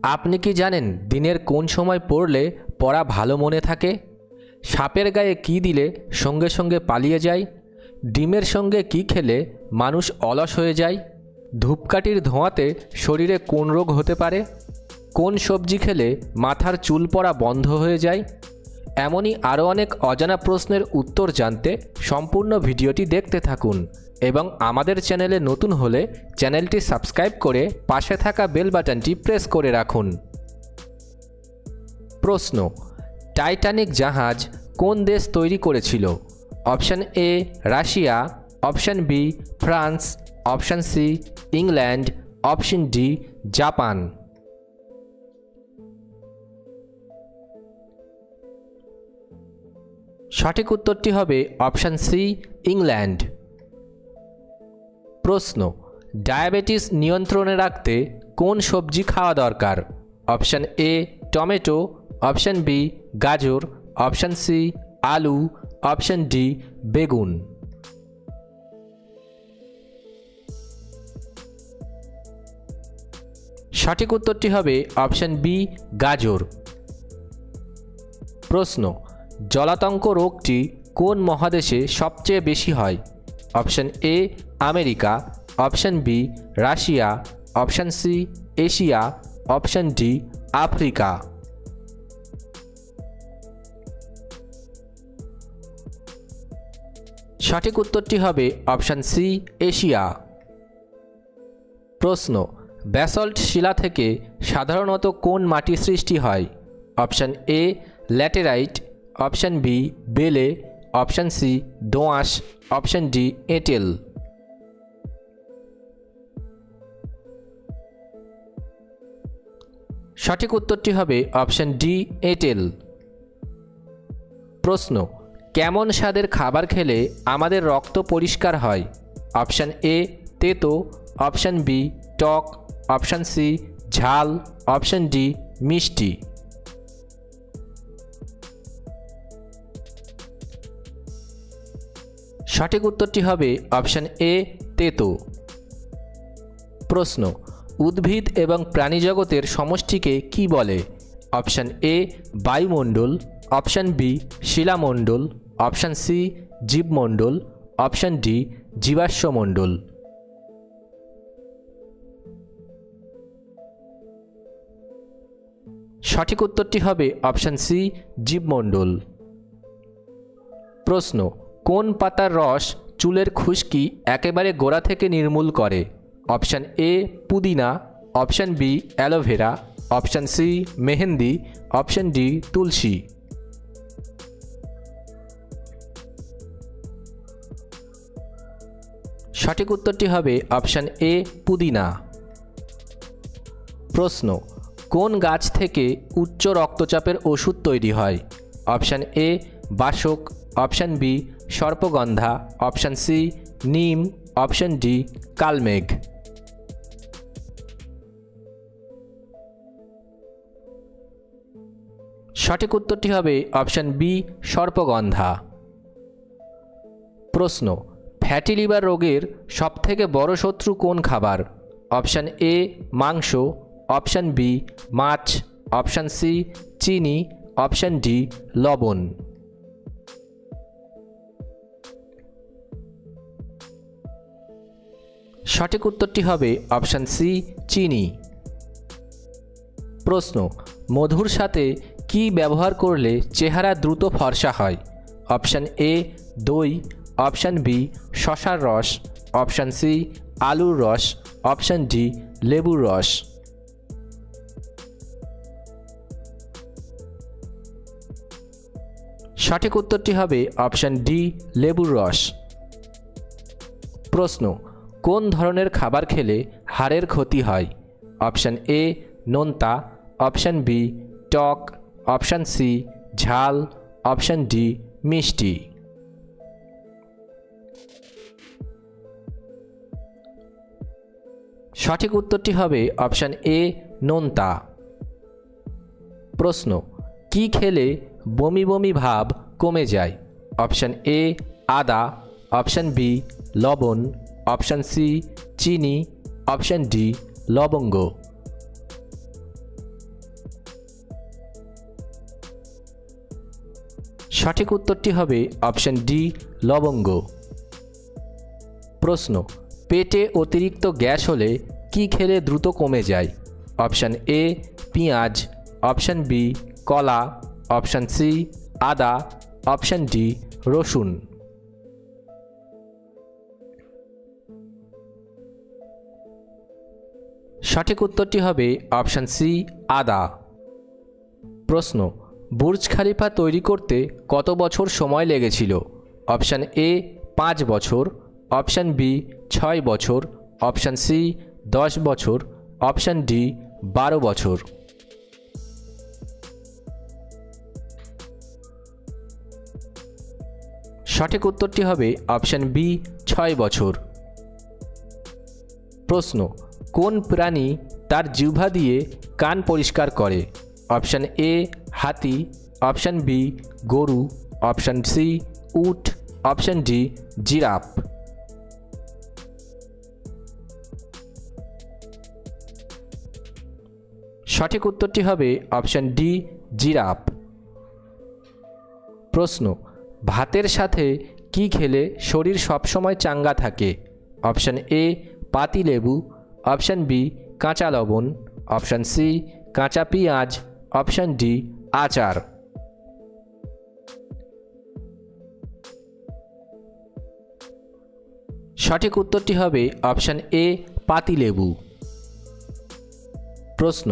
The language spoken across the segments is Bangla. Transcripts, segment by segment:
আপনি কি জানেন দিনের কোন সময় পড়লে পড়া ভালো মনে থাকে? সাপের গায়ে কি দিলে সঙ্গে সঙ্গে পালিয়ে যায়? ডিমের সঙ্গে কি খেলে মানুষ অলস হয়ে যায়? ধূপকাঠির ধোঁয়াতে শরীরে কোন রোগ হতে পারে? কোন সবজি খেলে মাথার চুল পড়া বন্ধ হয়ে যায়? এমনই আরও অনেক অজানা প্রশ্নের উত্তর জানতে সম্পূর্ণ ভিডিওটি দেখতে থাকুন এবং আমাদের চ্যানেলে নতুন হলে চ্যানেলটি সাবস্ক্রাইব করে পাশে থাকা বেল বাটনটি প্রেস করে রাখুন। প্রশ্ন: টাইটানিক জাহাজ কোন দেশ তৈরি করেছিল? Option A Russia, option B France, option C England, option D Japan. সঠিক উত্তরটি হবে অপশান সি ইংল্যান্ড। প্রশ্ন: ডায়াবেটিস নিয়ন্ত্রণে রাখতে কোন সবজি খাওয়া দরকার? Option A tomato, option B গাজর, অপশান সি আলু, অপশান ডি বেগুন। সঠিক উত্তরটি হবে অপশান বি গাজর। প্রশ্ন: জলাতঙ্ক রোগটি কোন মহাদেশে সবচেয়ে বেশি হয়? Option A America, option B Russia, option C Asia, option D Africa. সঠিক উত্তরটি হবে অপশান সি এশিয়া। প্রশ্ন: ব্যাসল্ট শিলা থেকে সাধারণত কোন মাটি সৃষ্টি হয়? Option A laterite, option B বেলে, অপশান সি দোআঁশ, অপশান ডি এঁটেল। সঠিক উত্তরটি হবে অপশান ডি এঁটেল। প্রশ্ন: কেমন স্বাদের খাবার খেলে আমাদের রক্ত পরিষ্কার হয়? অপশান এ তেতো, অপশান বি টক, অপশান সি ঝাল, অপশান ডি মিষ্টি। সঠিক উত্তরটি হবে অপশান এ তেতো। প্রশ্ন: উদ্ভিদ এবং প্রাণীজগতের সমষ্টিকে কি বলে? অপশান এ বায়ুমণ্ডল, অপশান বি শিলামণ্ডল, অপশান সি জীবমণ্ডল, অপশান ডি জীবাশ্মমণ্ডল। সঠিক উত্তরটি হবে অপশান সি জীবমণ্ডল। প্রশ্ন: কোন পাতার রস চুলের খুশকি একেবারে গোড়া থেকে নির্মূল করে? অপশান এ পুদিনা, option B aloe vera, option C মেহেন্দি, অপশান ডি তুলসী। সঠিক উত্তরটি হবে অপশান এ পুদিনা। প্রশ্ন: কোন গাছ থেকে উচ্চ রক্তচাপের ওষুধ তৈরি হয়? অপশান এ বাসক, অপশান বি সর্পগন্ধা, অপশান সি নিম, অপশান ডি কালমেঘ। সঠিক উত্তরটি হবে অপশান বি সর্পগন্ধা। প্রশ্ন: ফ্যাটি লিভার রোগের সবথেকে বড় শত্রু কোন খাবার? অপশান এ মাংস, অপশান বি মাছ, অপশান সি চিনি, অপশান ডি লবণ। সঠিক উত্তরটি হবে অপশান সি চিনি। প্রশ্ন: মধুর সাথে কি ব্যবহার করলে চেহারা দ্রুত ফর্সা হয়? অপশান এ দই, অপশান বি শসার রস, অপশান সি আলুর রস, অপশান ডি লেবুর রস। সঠিক উত্তরটি হবে অপশান ডি লেবুর রস। প্রশ্ন: কোন ধরনের খাবার খেলে হাড়ের ক্ষতি হয়? অপশান এ নোনতা, অপশান বি টক, অপশান সি ঝাল, অপশান ডি মিষ্টি। সঠিক উত্তরটি হবে অপশান এ নোনতা। প্রশ্ন: কি খেলে বমি বমি ভাব কমে যায়? অপশান এ আদা, অপশান বি লবণ, অপশান সি চিনি, অপশান ডি লবঙ্গ। সঠিক উত্তরটি হবে অপশন ডি লবঙ্গ। প্রশ্ন, পেটে অতিরিক্ত গ্যাস হলে কি খেলে দ্রুত কমে যায়? অপশন এ পেঁয়াজ, অপশন বি কলা, অপশন সি আদা, অপশন ডি রসুন। সঠিক উত্তরটি হবে অপশন সি আদা। প্রশ্ন, বুর্জ খলিফা তৈরি করতে কত বছর সময় লেগেছিল? অপশন এ 5 বছর, অপশন বি 6 বছর, অপশন সি 10 বছর, অপশন ডি 12 বছর। সঠিক উত্তরটি হবে অপশন বি 6 বছর। প্রশ্ন, কোন প্রাণী তার জিহ্বা দিয়ে কান পরিষ্কার করে? অপশন এ হাতি, অপশন বি গরু, অপশন সি উট, অপশন ডি জিরাফ। সঠিক উত্তরটি হবে অপশন ডি জিরাফ। প্রশ্ন, ভাতের সাথে কি খেলে শরীর সবসময় চাঙ্গা থাকে? অপশন এ পাতিলেবু, অপশন বি কাঁচা লবণ, অপশন সি কাঁচা পেঁয়াজ, অপশন ডি আচার। সঠিক উত্তরটি হবে অপশন এ পাতিলেবু। প্রশ্ন,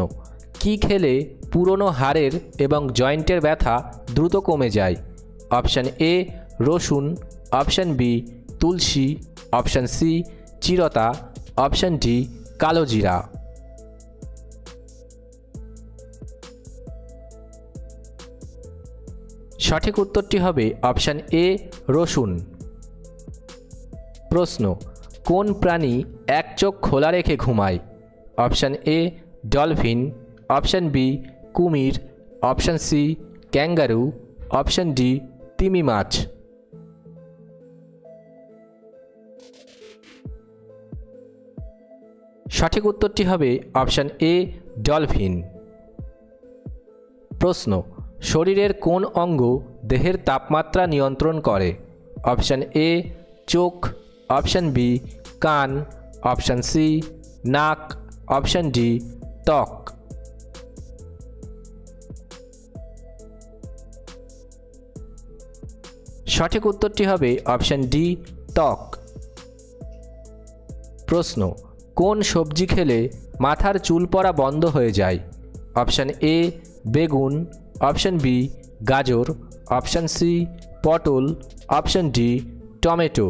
কি খেলে পুরনো হাড়ের এবং জয়েন্টের ব্যথা দ্রুত কমে যায়? অপশন এ রসুন, অপশন বি তুলসী, অপশন সি চিরতা, অপশন ডি কালোজিরা। সঠিক উত্তরটি হবে অপশন এ রসুন। প্রশ্ন, কোন প্রাণী এক চোখ খোলা রেখে ঘুমায়? Option A dolphin, option B কুমির, option C kangaroo, option D তিমি মাছ। সঠিক উত্তরটি হবে অপশন এ ডলফিন। প্রশ্ন, শরীরের কোন অঙ্গ দেহের তাপমাত্রা নিয়ন্ত্রণ করে? অপশন এ চোখ, অপশন বি কান, অপশন সি নাক, অপশন ডি ত্বক। সঠিক উত্তরটি হবে অপশন ডি ত্বক। প্রশ্ন, কোন সবজি খেলে মাথার চুল পড়া বন্ধ হয়ে যায়? অপশন এ বেগুন, অপশন বি গাজর, অপশন সি পটল, অপশন ডি টমেটো।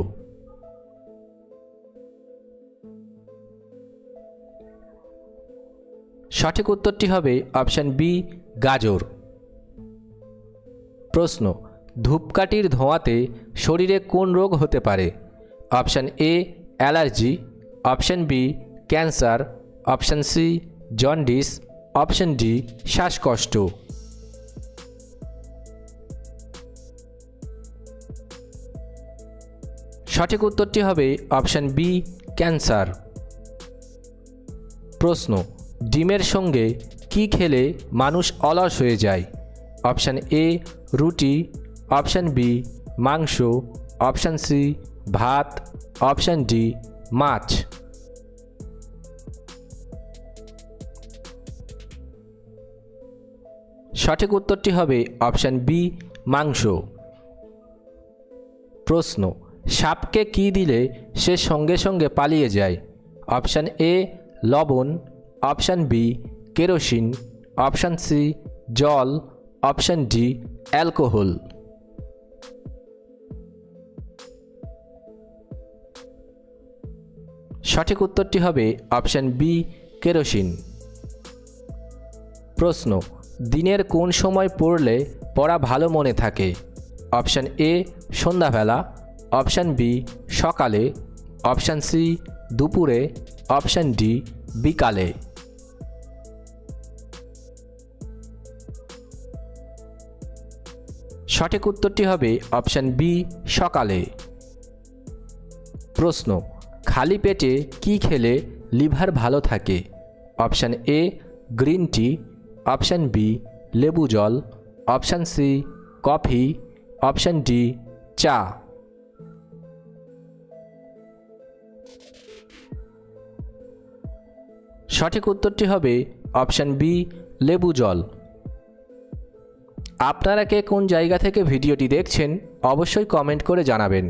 সঠিক উত্তরটি হবে অপশন বি গাজর। প্রশ্ন, ধূপকাঠির ধোঁয়াতে শরীরে কোন রোগ হতে পারে? Option A allergy, option B cancer, option C jaundice, option D শ্বাসকষ্ট। সঠিক উত্তরটি হবে অপশন বি ক্যান্সার। প্রশ্ন, ডিমের সঙ্গে কি খেলে মানুষ অলস হয়ে যায়? অপশন এ রুটি, অপশন বি মাংস, অপশন সি ভাত, অপশন ডি মাছ। সঠিক উত্তরটি হবে অপশন বি মাংস। প্রশ্ন, সাপকে কি দিলে সে সঙ্গে সঙ্গে পালিয়ে যায়? অপশন এ লবণ, option B kerosene, option C জল, অপশন ডি অ্যালকোহল। সঠিক উত্তরটি হবে অপশন বি কেরোসিন। প্রশ্ন, দিনের কোন সময় পড়লে পড়া ভালো মনে থাকে? অপশন এ সন্ধ্যাবেলা, অপশন বি সকালে, অপশন সি দুপুরে, অপশন ডি বিকালে। সঠিক উত্তরটি হবে অপশন বি সকালে। প্রশ্ন, খালি পেটে কি খেলে লিভার ভালো থাকে? Option A green tea, option B লেবু জল, option C coffee, option D চা। সঠিক উত্তরটি হবে অপশান বি লেবু জল। আপনারা কে কোন জায়গা থেকে ভিডিওটি দেখছেন অবশ্যই কমেন্ট করে জানাবেন।